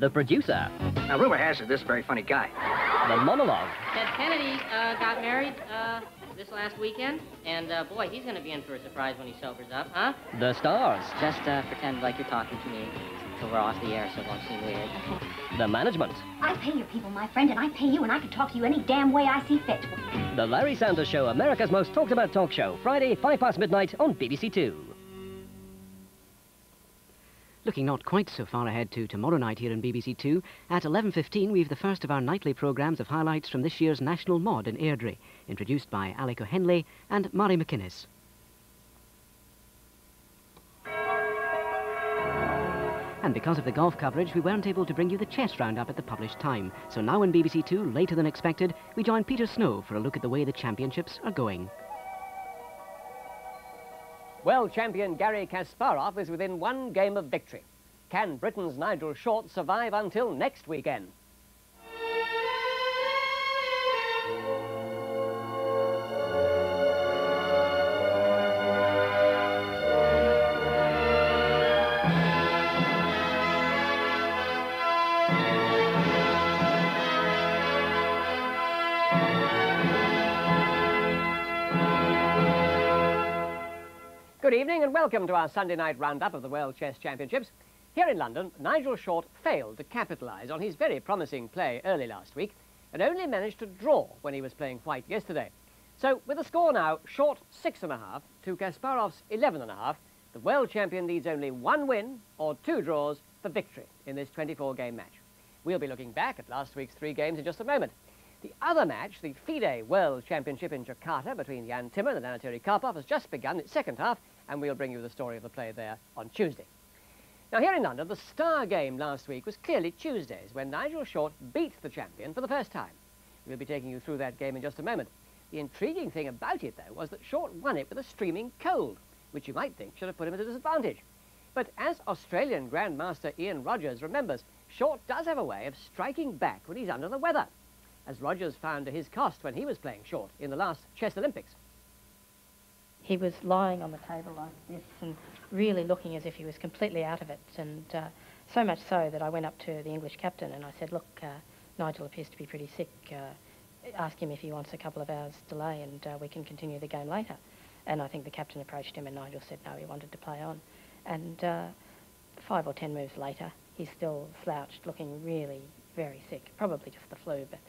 The producer. Now, rumor has it this is a very funny guy. The monologue. Ted Kennedy got married this last weekend, and boy, he's going to be in for a surprise when he sobers up, huh? The stars. Just pretend like you're talking to me till we're off the air so it won't seem weird. Okay. The management. I pay your people, my friend, and I pay you, and I can talk to you any damn way I see fit. The Larry Sanders Show, America's most talked about talk show. Friday, 5 past midnight on BBC Two. Looking not quite so far ahead to tomorrow night here on BBC Two, at 11:15 we've the first of our nightly programmes of highlights from this year's National Mod in Airdrie, introduced by Alec O'Henley and Mari McInnes. And because of the golf coverage, we weren't able to bring you the chess roundup at the published time. So now on BBC Two, later than expected, we join Peter Snow for a look at the way the championships are going. World champion Garry Kasparov is within one game of victory. Can Britain's Nigel Short survive until next weekend? Good evening and welcome to our Sunday night roundup of the World Chess Championships. Here in London, Nigel Short failed to capitalise on his very promising play early last week and only managed to draw when he was playing white yesterday. So, with the score now Short 6.5 to Kasparov's 11.5, the world champion needs only one win or two draws for victory in this 24-game match. We'll be looking back at last week's 3 games in just a moment. The other match, the FIDE World Championship in Jakarta between Jan Timman and Anatoly Karpov, has just begun its second half, and we'll bring you the story of the play there on Tuesday. Now, here in London, the star game last week was clearly Tuesday's, when Nigel Short beat the champion for the first time. We'll be taking you through that game in just a moment. The intriguing thing about it, though, was that Short won it with a streaming cold, which you might think should have put him at a disadvantage. But as Australian Grandmaster Ian Rogers remembers, Short does have a way of striking back when he's under the weather, as Rogers found to his cost when he was playing Short in the last Chess Olympics. He was lying on the table like this and really looking as if he was completely out of it, and so much so that I went up to the English captain and I said, look, Nigel appears to be pretty sick. Ask him if he wants a couple of hours delay and we can continue the game later. And I think the captain approached him and Nigel said no, he wanted to play on. And 5 or 10 moves later, he's still slouched, looking really very sick, probably just the flu, but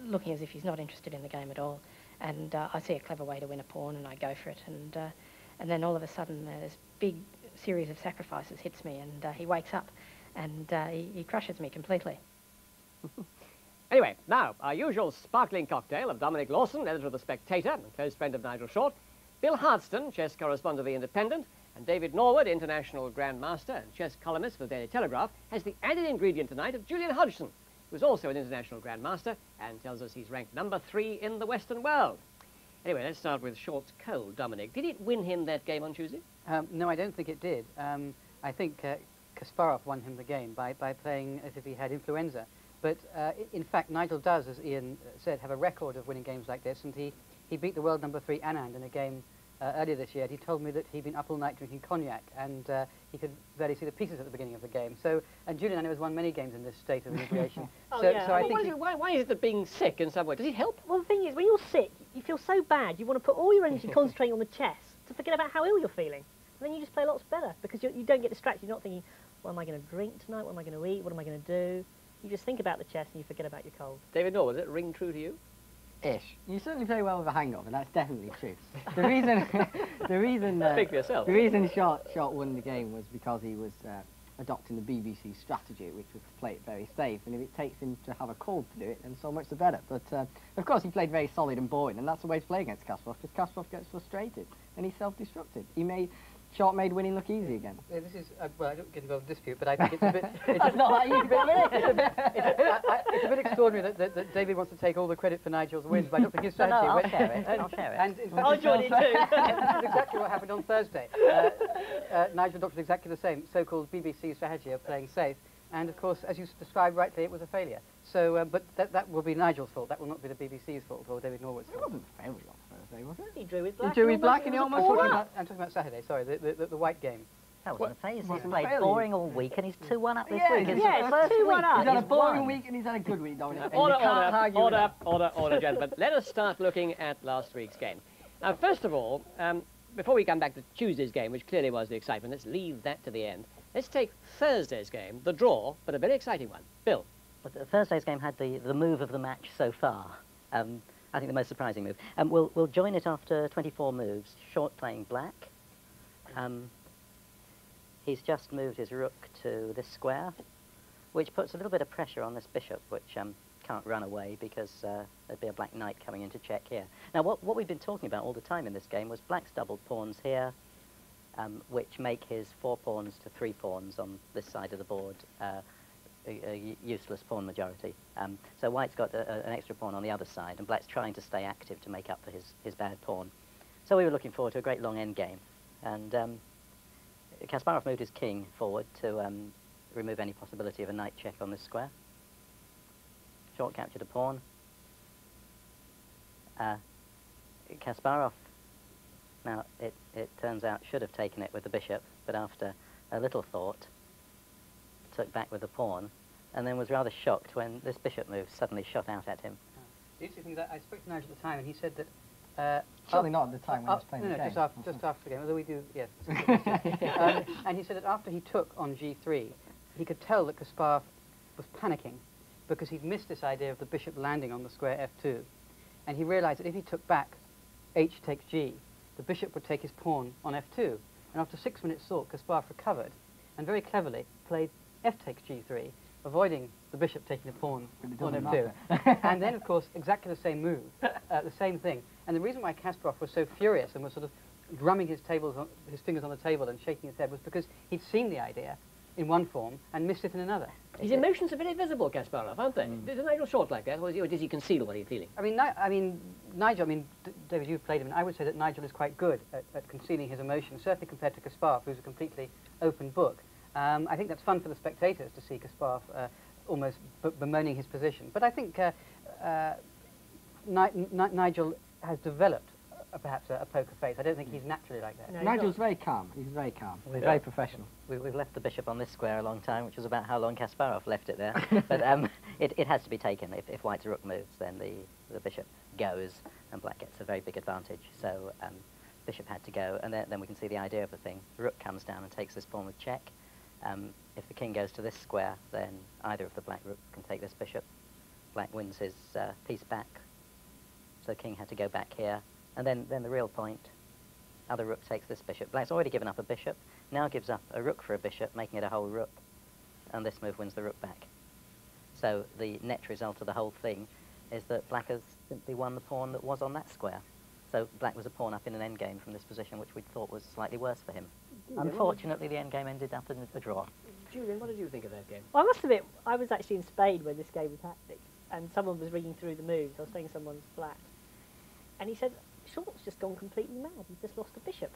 looking as if he's not interested in the game at all. And I see a clever way to win a pawn and I go for it. And then all of a sudden this big series of sacrifices hits me and he wakes up and he crushes me completely. Anyway, now, our usual sparkling cocktail of Dominic Lawson, editor of The Spectator and close friend of Nigel Short, Bill Hardston, chess correspondent of The Independent, and David Norwood, international grandmaster and chess columnist for the Daily Telegraph, has the added ingredient tonight of Julian Hodgson, who's also an international grandmaster and tells us he's ranked number 3 in the Western world. Anyway, let's start with Short's cold, Dominic. Did it win him that game on Tuesday? No, I don't think it did. I think Kasparov won him the game by playing as if he had influenza. But in fact, Nigel does, as Ian said, have a record of winning games like this, and he beat the world number 3 Anand in a game earlier this year. He told me that he'd been up all night drinking cognac, and he could barely see the pieces at the beginning of the game. So, and Julian, I know, has won many games in this state of inebriation. Oh, so, yeah. so I think why is it that being sick in some way, does it help? Well, the thing is, when you're sick, you feel so bad, you want to put all your energy concentrating on the chess to forget about how ill you're feeling. And then you just play lots better, because you don't get distracted. You're not thinking, what am I going to drink tonight? What am I going to eat? What am I going to do? You just think about the chess and you forget about your cold. David Norwood, does it ring true to you? Ish. You certainly play well with a hangover, that's definitely true. The reason, Speak for yourself. The reason Short won the game was because he was adopting the BBC strategy, which was to play it very safe, and if it takes him to have a cold to do it, then so much the better. But of course he played very solid and boring, and that's the way to play against Kasparov, because Kasparov gets frustrated and he's self-destructive. Short made winning look easy again. this is, well, I don't get involved in dispute, but I think it's a bit... It's not that easy, It's a bit extraordinary that David wants to take all the credit for Nigel's wins, but I don't think his strategy... No, I'll share it. I'll share it. And in fact, I'll join it too. this is exactly what happened on Thursday. Nigel adopted exactly the same so-called BBC strategy of playing safe, and of course, as you described rightly, it was a failure. So, but that will be Nigel's fault. That will not be the BBC's fault or David Norwood's fault. It wasn't a failure on Thursday, was it? He drew his black. He drew his black and he almost... I'm talking about Saturday, sorry, the white game. That wasn't a phase. He's wasn't played failure. boring all week, and he's 2-1 up this Yeah, week. It's yeah, the it's first 2-1 week. up. He's had a He's boring won. week and he's had a good week, Dominic. and Order, you can't argue with that. order, gentlemen. Let us start looking at last week's game. Now, first of all, before we come back to Tuesday's game, which clearly was the excitement, let's leave that to the end. Let's take Thursday's game, the draw, but a very exciting one. Bill. But Thursday's game had the move of the match so far. I think the most surprising move. We'll join it after 24 moves. Short playing black. He's just moved his rook to this square, which puts a little bit of pressure on this bishop, which can't run away because there'd be a black knight coming in to check here. Now, what we've been talking about all the time in this game was black's doubled pawns here, which make his 4 pawns to 3 pawns on this side of the board a useless pawn majority. So white's got an extra pawn on the other side, and black's trying to stay active to make up for his bad pawn. So we were looking forward to a great long end game, and Kasparov moved his king forward to remove any possibility of a knight check on this square. Short captured a pawn. Kasparov, now it turns out, should have taken it with the bishop, but after a little thought, took back with the pawn, and then was rather shocked when this bishop move suddenly shot out at him. The interesting thing is that I spoke to Nigel at the time, and he said that... Certainly not at the time when he was playing the game. Just after the game, although we do, yes. And he said that after he took on g3, he could tell that Kasparov was panicking because he'd missed this idea of the bishop landing on the square f2. And he realized that if he took back h takes g, the bishop would take his pawn on f2. And after 6 minutes thought, Kasparov recovered and very cleverly played f takes g3, avoiding the bishop taking the pawn on f2. And then, of course, exactly the same move, the same thing. And the reason why Kasparov was so furious and was sort of drumming his fingers on the table and shaking his head was because he'd seen the idea in one form and missed it in another. His emotions are very visible, Kasparov, aren't they? Does Nigel Short like that, or does he conceal what he's feeling? Nigel, David, you've played him, and I would say that Nigel is quite good at concealing his emotions, certainly compared to Kasparov, who's a completely open book. I think that's fun for the spectators to see Kasparov almost bemoaning his position. But I think Nigel has developed perhaps a poker face. I don't think he's naturally like that. No, Nigel's very calm. He's very calm. He's very professional. We've left the bishop on this square a long time, which was about how long Kasparov left it there. But it has to be taken. If white's rook moves, then the bishop goes, and black gets a very big advantage. So bishop had to go, and then we can see the idea of the thing. The rook comes down and takes this pawn with check. If the king goes to this square, then either of the black rooks can take this bishop. Black wins his piece back. So king had to go back here. And then the real point, other rook takes this bishop. Black's already given up a bishop, now gives up a rook for a bishop, making it a whole rook. And this move wins the rook back. So the net result of the whole thing is that black has simply won the pawn that was on that square. So black was a pawn up in an endgame from this position, which we thought was slightly worse for him. Unfortunately, the endgame ended up in a draw. Julian, what did you think of that game? Well, I must admit, I was actually in Spain when this game was happening, and someone was reading through the moves. I was staying in someone's flat, and he said, Short's just gone completely mad. He's just lost a bishop.